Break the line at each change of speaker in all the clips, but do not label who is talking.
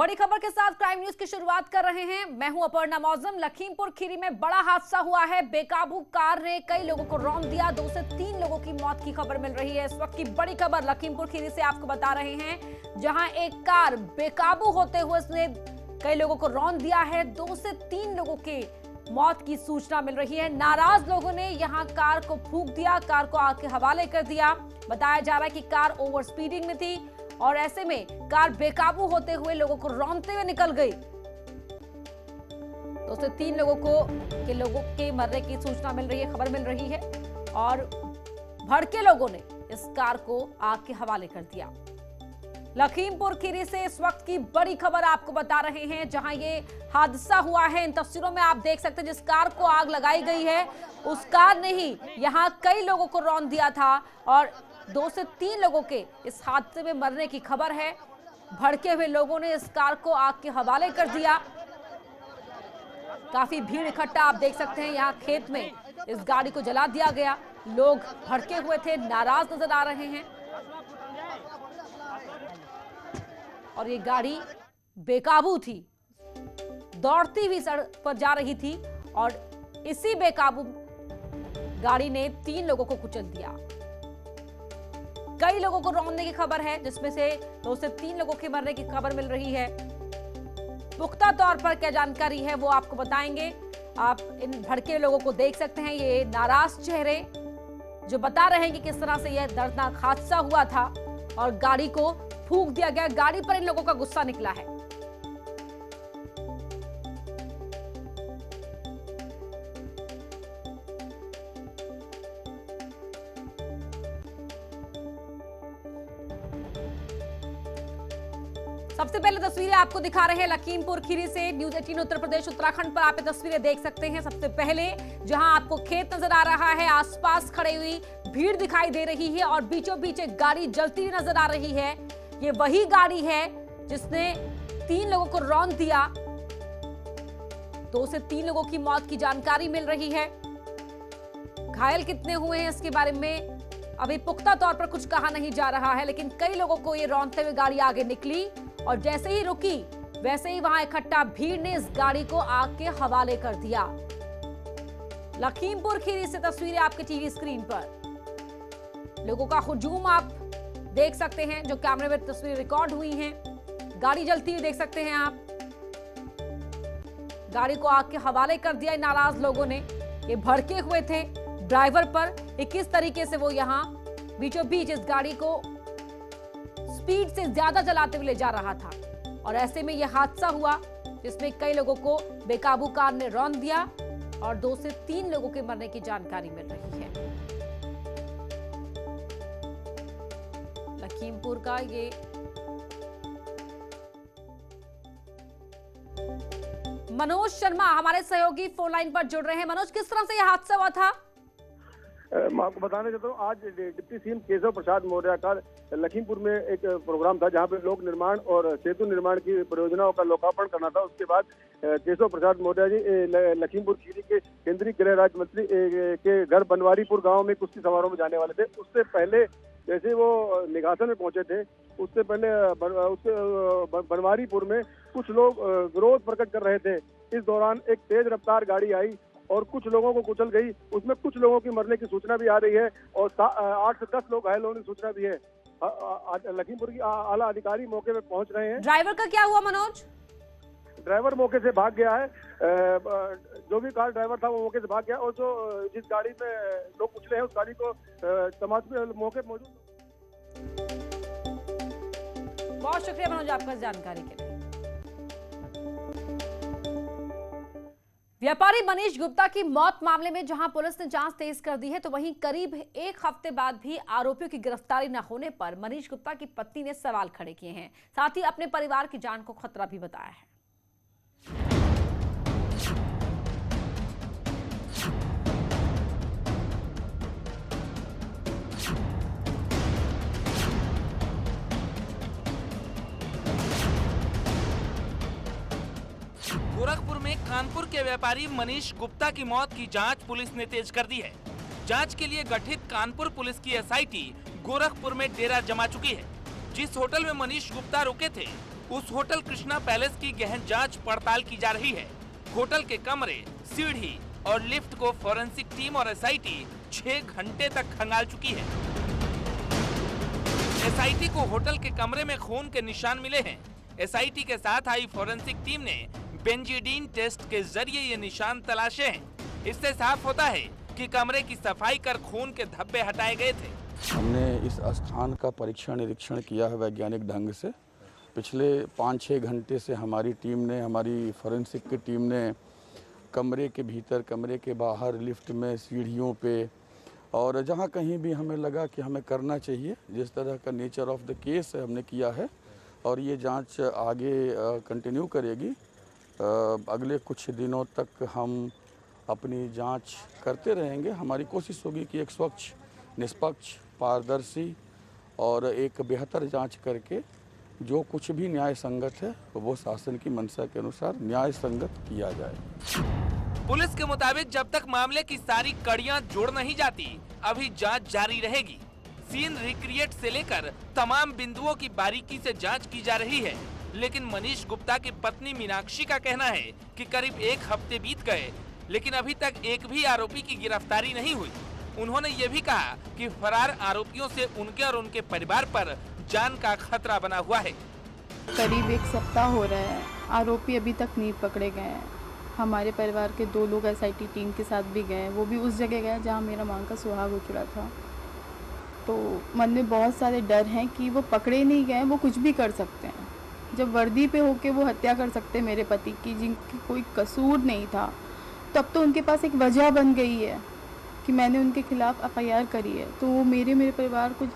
बड़ी खबर के साथ क्राइम न्यूज की शुरुआत कर रहे हैं। मैं हूं अपर्णा मौजम। लखीमपुर खीरी में बड़ा हादसा हुआ है। बेकाबू कार ने कई लोगों को रौंद दिया। 2 से 3 लोगों की मौत की खबर मिल रही है। इस वक्त की बड़ी खबर लखीमपुर खीरी से आपको बता रहे हैं, जहां एक कार बेकाबू होते हुए उसने कई लोगों को रौंद दिया है। 2 से 3 लोगों के मौत की सूचना मिल रही है। नाराज लोगों ने यहां कार को फूंक दिया, कार को आग के हवाले कर दिया। बताया जा रहा है कि कार ओवर स्पीडिंग में थी और ऐसे में कार बेकाबू होते हुए लोगों को रौंदते हुए निकल गई। 2 से 3 लोगों के मरने की सूचना मिल रही है, खबर मिल रही है और भड़के लोगों ने इस कार को आग के हवाले कर दिया। लखीमपुर खीरी से इस वक्त की बड़ी खबर आपको बता रहे हैं, जहां ये हादसा हुआ है। इन तस्वीरों में आप देख सकते हैं जिस कार को आग लगाई गई है उस कार ने ही यहां कई लोगों को रौंद दिया था और 2 से 3 लोगों के इस हादसे में मरने की खबर है। भड़के हुए लोगों ने इस कार को आग के हवाले कर दिया। काफी भीड़ इकट्ठा आप देख सकते हैं। यहाँ खेत में इस गाड़ी को जला दिया गया। लोग भड़के हुए थे, नाराज नजर आ रहे हैं और ये गाड़ी बेकाबू थी, दौड़ती हुई सड़क पर जा रही थी और इसी बेकाबू गाड़ी ने 3 लोगों को कुचल दिया। कई लोगों को रौंदने की खबर है, जिसमें से 2 से 3 लोगों के मरने की खबर मिल रही है। पुख्ता तौर पर क्या जानकारी है वो आपको बताएंगे। आप इन भड़के लोगों को देख सकते हैं, ये नाराज चेहरे जो बता रहे हैं कि किस तरह से यह दर्दनाक हादसा हुआ था और गाड़ी को फूंक दिया गया। गाड़ी पर इन लोगों का गुस्सा निकला है। सबसे पहले तस्वीरें आपको दिखा रहे हैं लखीमपुर खीरी से। न्यूज़ 18 उत्तर प्रदेश उत्तराखंड पर आप ये तस्वीरें देख सकते हैं। सबसे पहले जहां आपको खेत नजर आ रहा है, आसपास खड़ी हुई भीड़ दिखाई दे रही है और बीचों बीच एक गाड़ी जलती हुई नजर आ रही है। ये वही गाड़ी है जिसने 3 लोगों को रौंद दिया। 2 से 3 लोगों की मौत की जानकारी मिल रही है। घायल कितने हुए हैं इसके बारे में अभी पुख्ता तौर पर कुछ कहा नहीं जा रहा है, लेकिन कई लोगों को ये रौंदते हुए गाड़ी आगे निकली और जैसे ही रुकी वैसे ही वहां इकट्ठा भीड़ ने इस गाड़ी को आग के हवाले कर दिया। लखीमपुर खीरी से तस्वीरें आपके टीवी स्क्रीन पर। लोगों का हुजूम आप देख सकते हैं, जो कैमरे में तस्वीरें रिकॉर्ड हुई हैं। गाड़ी जलती हुई देख सकते हैं आप। गाड़ी को आग के हवाले कर दिया नाराज लोगों ने। ये भड़के हुए थे ड्राइवर पर कि किस तरीके से वो यहां बीचों बीच इस गाड़ी को स्पीड से ज्यादा चलाते हुए ले जा रहा था और ऐसे में यह हादसा हुआ जिसमें कई लोगों को बेकाबू कार ने रौंद दिया और 2 से 3 लोगों के मरने की जानकारी मिल रही है। लखीमपुर का ये मनोज शर्मा हमारे सहयोगी फोन लाइन पर जुड़ रहे हैं। मनोज, किस तरह से यह हादसा हुआ था?
मैं आपको बताना चाहता हूँ, आज डिप्टी सीएम केशव प्रसाद मौर्य का लखीमपुर में एक प्रोग्राम था जहां पे लोक निर्माण और सेतु निर्माण की परियोजनाओं का लोकार्पण करना था। उसके बाद केशव प्रसाद मौर्य जी लखीमपुर खीरी के केंद्रीय गृह राज्य मंत्री के घर बनवारीपुर गांव में कुश्ती समारोह में जाने वाले थे। उससे पहले जैसे वो निघासन में पहुंचे थे, उससे पहले बनवारीपुर में कुछ लोग विरोध प्रकट कर रहे थे। इस दौरान एक तेज रफ्तार गाड़ी आई और कुछ लोगों को कुचल गई। उसमें कुछ लोगों की मरने की सूचना भी आ रही है और 8 से 10 लोग घायल होने की सूचना भी है। लखीमपुर की आला अधिकारी मौके पे पहुंच रहे हैं।
ड्राइवर का क्या हुआ मनोज?
ड्राइवर मौके से भाग गया है। जो भी कार ड्राइवर था वो मौके से भाग गया और जो जिस गाड़ी में लोग कुचले हैं उस गाड़ी को समाज में मौके मौजूद।
बहुत शुक्रिया मनोज आपका जानकारी के लिए। व्यापारी मनीष गुप्ता की मौत मामले में जहां पुलिस ने जांच तेज कर दी है, तो वहीं करीब 1 हफ्ते बाद भी आरोपियों की गिरफ्तारी न होने पर मनीष गुप्ता की पत्नी ने सवाल खड़े किए हैं। साथ ही अपने परिवार की जान को खतरा भी बताया है।
गोरखपुर में कानपुर के व्यापारी मनीष गुप्ता की मौत की जांच पुलिस ने तेज कर दी है। जांच के लिए गठित कानपुर पुलिस की SIT गोरखपुर में डेरा जमा चुकी है। जिस होटल में मनीष गुप्ता रुके थे उस होटल कृष्णा पैलेस की गहन जांच पड़ताल की जा रही है। होटल के कमरे, सीढ़ी और लिफ्ट को फोरेंसिक टीम और एसआईटी 6 घंटे तक खंगाल चुकी है। एसआईटी को होटल के कमरे में खून के निशान मिले हैं। एसआईटी के साथ आई फोरेंसिक टीम ने बेंजीडीन टेस्ट के जरिए ये निशान तलाशे हैं। इससे साफ होता है कि कमरे की सफाई कर खून के धब्बे हटाए गए थे।
हमने इस स्थान का परीक्षण निरीक्षण किया है वैज्ञानिक ढंग से। पिछले 5-6 घंटे से हमारी टीम ने, हमारी फोरेंसिक की टीम ने कमरे के भीतर, कमरे के बाहर, लिफ्ट में, सीढ़ियों पे और जहाँ कहीं भी हमें लगा कि हमें करना चाहिए, जिस तरह का नेचर ऑफ द केस है हमने किया है और ये जांच आगे कंटिन्यू करेगी। अगले कुछ दिनों तक हम अपनी जांच करते रहेंगे। हमारी कोशिश होगी कि एक स्वच्छ, निष्पक्ष, पारदर्शी और एक बेहतर जांच करके जो कुछ भी न्याय संगत है वो शासन की मंशा के अनुसार न्याय संगत किया जाए।
पुलिस के मुताबिक जब तक मामले की सारी कड़ियां जोड़ नहीं जाती, अभी जांच जारी रहेगी। सीन रिक्रिएट से लेकर तमाम बिंदुओं की बारीकी से जांच की जा रही है। लेकिन मनीष गुप्ता की पत्नी मीनाक्षी का कहना है कि करीब 1 हफ्ते बीत गए, लेकिन अभी तक एक भी आरोपी की गिरफ्तारी नहीं हुई। उन्होंने ये भी कहा कि फरार आरोपियों से उनके और उनके परिवार पर जान का खतरा बना हुआ है।
करीब 1 सप्ताह हो रहा है, आरोपी अभी तक नहीं पकड़े गए हैं। हमारे परिवार के 2 लोग एसआईटी टीम के साथ भी गए, वो भी उस जगह गए जहाँ मेरा मां का सुहाग उजड़ा था। तो मन में बहुत सारे डर हैं कि वो पकड़े नहीं गए, वो कुछ भी कर सकते हैं। जब वर्दी पे होके वो हत्या कर सकते हैं मेरे पति की, जिनकी कोई कसूर नहीं था, तब तो उनके पास एक वजह बन गई है कि मैंने उनके खिलाफ एफआईआर करी है। तो वो मेरे परिवार को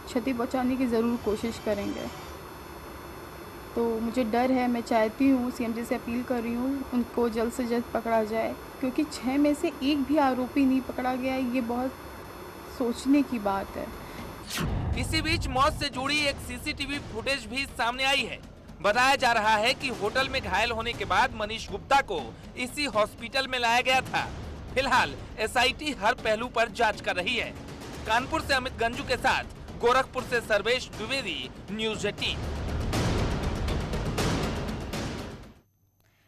क्षति पहुंचाने की ज़रूर कोशिश करेंगे। तो मुझे डर है, मैं चाहती हूँ, सीएम जी से अपील कर रही हूँ, उनको जल्द से जल्द पकड़ा जाए, क्योंकि 6 में से एक भी आरोपी नहीं पकड़ा गया है। ये बहुत सोचने की बात है।
इसी बीच मौत से जुड़ी एक सीसीटीवी फुटेज भी सामने आई है। बताया जा रहा है कि होटल में घायल होने के बाद मनीष गुप्ता को इसी हॉस्पिटल में लाया गया था। फिलहाल एसआईटी हर पहलू पर जांच कर रही है। कानपुर से अमित गंजू के साथ गोरखपुर से सर्वेश द्विवेदी, न्यूज़ 18।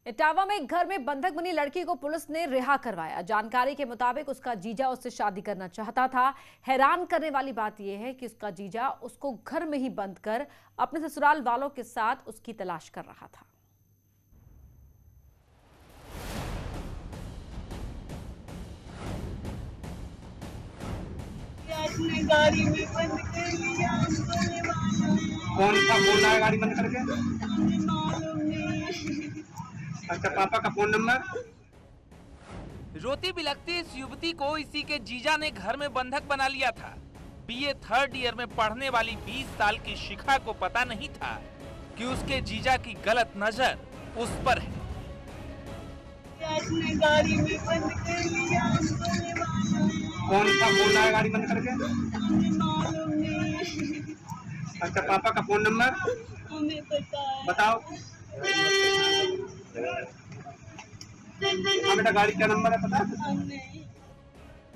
इटावा में एक घर में बंधक बनी लड़की को पुलिस ने रिहा करवाया। जानकारी के मुताबिक उसका जीजा उससे शादी करना चाहता था। हैरान करने वाली बात यह है कि उसका जीजा उसको घर में ही बंद कर अपने ससुराल वालों के साथ उसकी तलाश कर रहा था।
गाड़ी में बंद कर लिया,
कौन सा फोन आया गाड़ी बंद करके? अच्छा, पापा का फोन नंबर?
रोती बिलखती इस युवती को इसी के जीजा ने घर में बंधक बना लिया था। बीए 3rd ईयर में पढ़ने वाली 20 साल की शिखा को पता नहीं था कि उसके जीजा की गलत नजर उस पर है।
गाड़ी में बंद कर लिया,
कौन सा फोन आया गाड़ी बंद करके? अच्छा, पापा का फोन नंबर
हमें पता है।
बताओ। बेटा गाड़ी का नंबर है पता?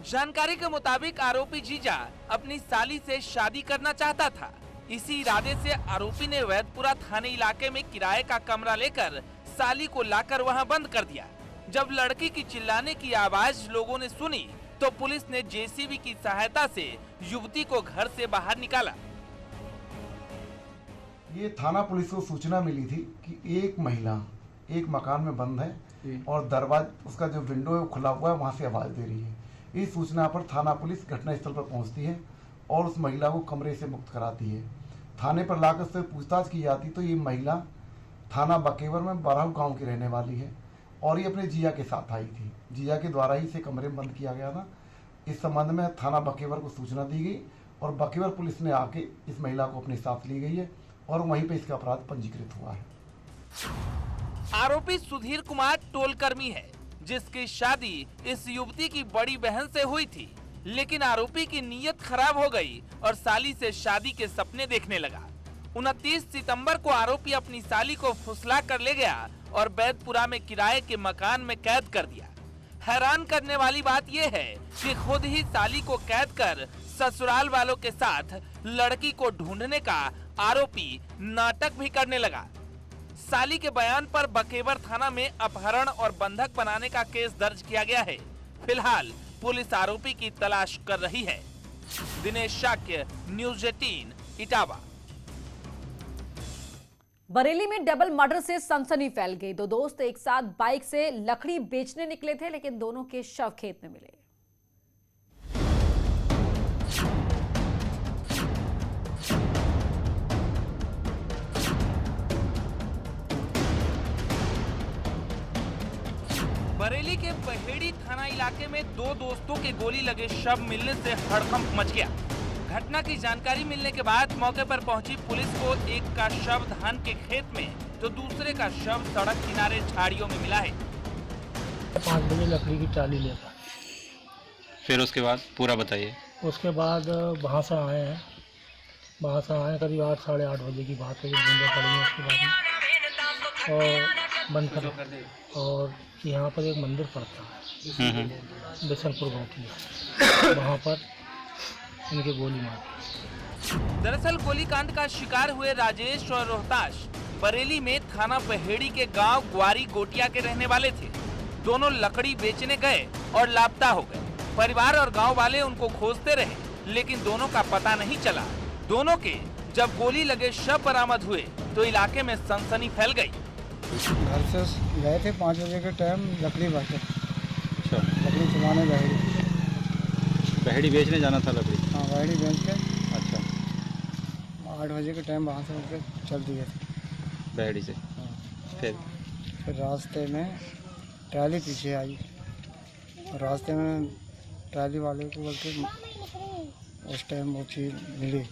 जानकारी के मुताबिक आरोपी जीजा अपनी साली से शादी करना चाहता था। इसी इरादे से आरोपी ने वैदपुरा थाने इलाके में किराए का कमरा लेकर साली को लाकर वहां बंद कर दिया। जब लड़की की चिल्लाने की आवाज लोगों ने सुनी तो पुलिस ने जेसीबी की सहायता से युवती को घर से बाहर निकाला।
ये थाना पुलिस को सूचना मिली थी कि एक महिला एक मकान में बंद है और दरवाजा, उसका जो विंडो है वो खुला हुआ है, वहां से आवाज दे रही है। इस सूचना पर थाना पुलिस घटनास्थल पर पहुंचती है और उस महिला को कमरे से मुक्त कराती है। थाने पर लाकर उससे पूछताछ की जाती तो ये महिला थाना बकेवर में बराव गांव की रहने वाली है और ये अपने जिया के साथ आई थी। जिया के द्वारा ही इसे कमरे में बंद किया गया था। इस संबंध में थाना बकेवर को सूचना दी गई और बकेवर पुलिस ने आके इस महिला को अपने साथ ली गई है और वहीं पे इसका अपराध पंजीकृत हुआ है।
आरोपी सुधीर कुमार टोलकर्मी है, जिसकी शादी इस युवती की बड़ी बहन से हुई थी। लेकिन आरोपी की नीयत खराब हो गई और साली से शादी के सपने देखने लगा। 29 सितंबर को आरोपी अपनी साली को फुसला कर ले गया और बैदपुरा में किराए के मकान में कैद कर दिया। हैरान करने वाली बात यह है कि खुद ही साली को कैद कर ससुराल वालों के साथ लड़की को ढूंढने का आरोपी नाटक भी करने लगा। साली के बयान पर बकेवर थाना में अपहरण और बंधक बनाने का केस दर्ज किया गया है। फिलहाल पुलिस आरोपी की तलाश कर रही है। दिनेश शाक्य, न्यूज़ 18, इटावा।
बरेली में डबल मर्डर से सनसनी फैल गई। दो दोस्त एक साथ बाइक से लकड़ी बेचने निकले थे, लेकिन दोनों के शव खेत में मिले।
बरेली के पहेड़ी थाना इलाके में दो दोस्तों के गोली लगे शव मिलने से हड़कंप मच गया। घटना की जानकारी मिलने के बाद मौके पर पहुंची पुलिस को एक का शव धान के खेत में तो दूसरे का शव सड़क किनारे झाड़ियों में मिला है।
5 बजे लकड़ी की ट्राली लेकर,
फिर उसके बाद पूरा बताइए।
उसके बाद वहाँ से आए करीब 8 साढ़े 8 बजे की बात है। बूंदें पड़ी हैं उसके बाद और बंद कर, और यहाँ पर एक मंदिर पड़ता है बिशनपुर गाँव की, वहाँ पर इनके गोली मार।
दरअसल गोलीकांड का शिकार हुए राजेश और रोहताश बरेली में थाना पहेड़ी के गांव ग्वारी गोटिया के रहने वाले थे। दोनों लकड़ी बेचने गए और लापता हो गए। परिवार और गांव वाले उनको खोजते रहे, लेकिन दोनों का पता नहीं चला। दोनों के जब गोली लगे शव बरामद हुए तो इलाके में सनसनी फैल गई।
घर से गए थे 5 बजे के टाइम लकड़ी बांटे।
अच्छा,
लकड़ी चुमाने
बहेड़ी बेचने जाना था लकड़ी?
हाँ, बहेड़ी बेच के।
अच्छा,
8 बजे के टाइम वहाँ से उनके चल दिए थे
बहेड़ी से।
हाँ।
फिर
रास्ते में ट्राली पीछे आई और रास्ते में ट्राली वाले को बोलते उस टाइम वो चीज़ मिली,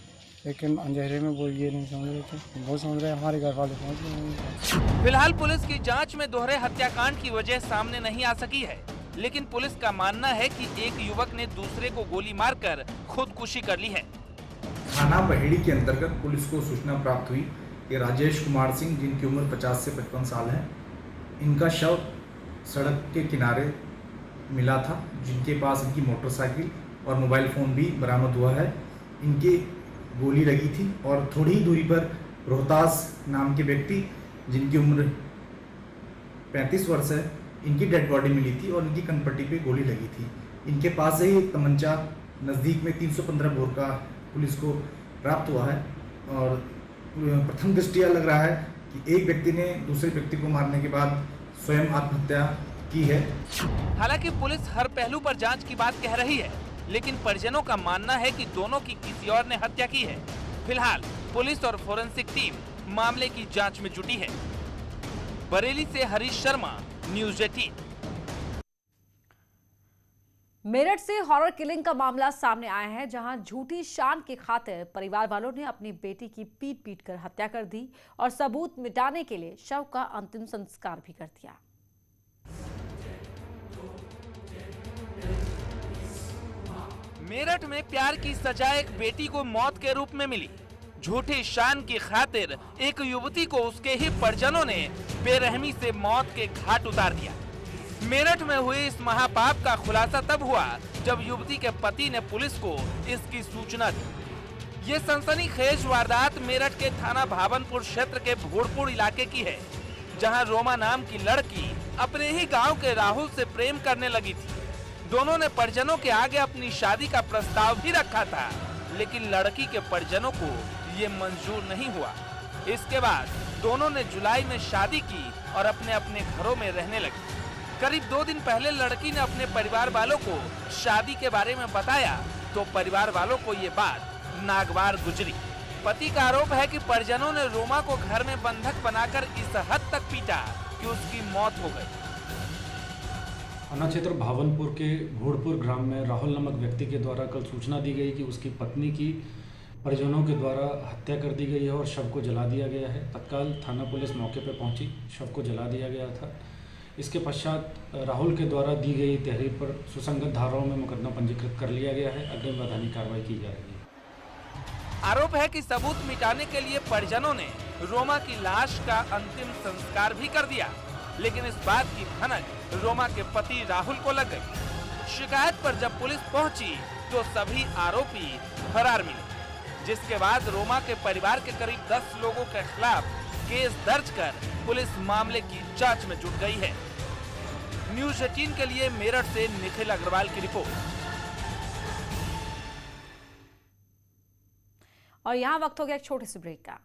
लेकिन अंधेरे में वो ये नहीं समझ रहे थे। वो समझ रहे हमारे घर वाले पहुँच गए।
फिलहाल पुलिस की जांच में दोहरे हत्याकांड की वजह सामने नहीं आ सकी है, लेकिन पुलिस का मानना है कि एक युवक ने दूसरे को गोली मारकर खुदकुशी कर ली है।
थाना पहेड़ी के अंतर्गत पुलिस को सूचना प्राप्त हुई कि राजेश कुमार सिंह, जिनकी उम्र 50 से 55 साल है, इनका शव सड़क के किनारे मिला था, जिनके पास इनकी मोटरसाइकिल और मोबाइल फ़ोन भी बरामद हुआ है। इनके गोली लगी थी और थोड़ी ही दूरी पर रोहतास नाम के व्यक्ति, जिनकी उम्र 35 वर्ष है, इनकी डेड बॉडी मिली थी और इनकी कनपट्टी पे गोली लगी थी। इनके पास से ही एक तमंचा नज़दीक में 315 बोर का पुलिस को प्राप्त हुआ है और प्रथम दृष्टया लग रहा है कि एक व्यक्ति ने दूसरे व्यक्ति को मारने के बाद स्वयं आत्महत्या की है।
हालांकि पुलिस हर पहलू पर जांच की बात कह रही है, लेकिन परिजनों का मानना है कि दोनों की किसी और ने हत्या की है। फिलहाल पुलिस और फोरेंसिक टीम मामले की जांच में जुटी है। बरेली से हरीश शर्मा, न्यूज़ 18।
मेरठ से हॉरर किलिंग का मामला सामने आया है, जहां झूठी शान की खातिर परिवार वालों ने अपनी बेटी की पीट कर हत्या कर दी और सबूत मिटाने के लिए शव का अंतिम संस्कार भी कर दिया।
मेरठ में प्यार की सजा एक बेटी को मौत के रूप में मिली। झूठी शान की खातिर एक युवती को उसके ही परिजनों ने बेरहमी से मौत के घाट उतार दिया। मेरठ में हुए इस महापाप का खुलासा तब हुआ जब युवती के पति ने पुलिस को इसकी सूचना दी। ये सनसनीखेज वारदात मेरठ के थाना भावनपुर क्षेत्र के भोड़पुर इलाके की है, जहां रोमा नाम की लड़की अपने ही गांव के राहुल से प्रेम करने लगी थी। दोनों ने परिजनों के आगे अपनी शादी का प्रस्ताव भी रखा था, लेकिन लड़की के परिजनों को ये मंजूर नहीं हुआ। इसके बाद दोनों ने जुलाई में शादी की और अपने अपने घरों में रहने लगे। करीब 2 दिन पहले लड़की ने अपने परिवार वालों को शादी के बारे में बताया तो परिवार वालों को ये बात नागवार गुजरी। पति का आरोप है कि परिजनों ने रोमा को घर में बंधक बनाकर इस हद तक पीटा कि उसकी मौत हो गई।
थाना क्षेत्र भावनपुर के भोड़पुर ग्राम में राहुल नामक व्यक्ति के द्वारा कल सूचना दी गई कि उसकी पत्नी की परिजनों के द्वारा हत्या कर दी गई है और शव को जला दिया गया है। तत्काल थाना पुलिस मौके पर पहुंची, शव को जला दिया गया था। इसके पश्चात राहुल के द्वारा दी गई तहरीर पर सुसंगत धाराओं में मुकदमा पंजीकृत कर लिया गया है। अग्रिम वैधानिक कार्रवाई की जा रही है।
आरोप है कि सबूत मिटाने के लिए परिजनों ने रोमा की लाश का अंतिम संस्कार भी कर दिया, लेकिन इस बात की भनक रोमा के पति राहुल को लग गई। शिकायत पर जब पुलिस पहुंची तो सभी आरोपी फरार मिले। जिसके बाद रोमा के परिवार के करीब 10 लोगों के खिलाफ केस दर्ज कर पुलिस मामले की जांच में जुट गई है। न्यूज़ 18 के लिए मेरठ से निखिल अग्रवाल की रिपोर्ट।
और यहाँ वक्त हो गया एक छोटे से ब्रेक का।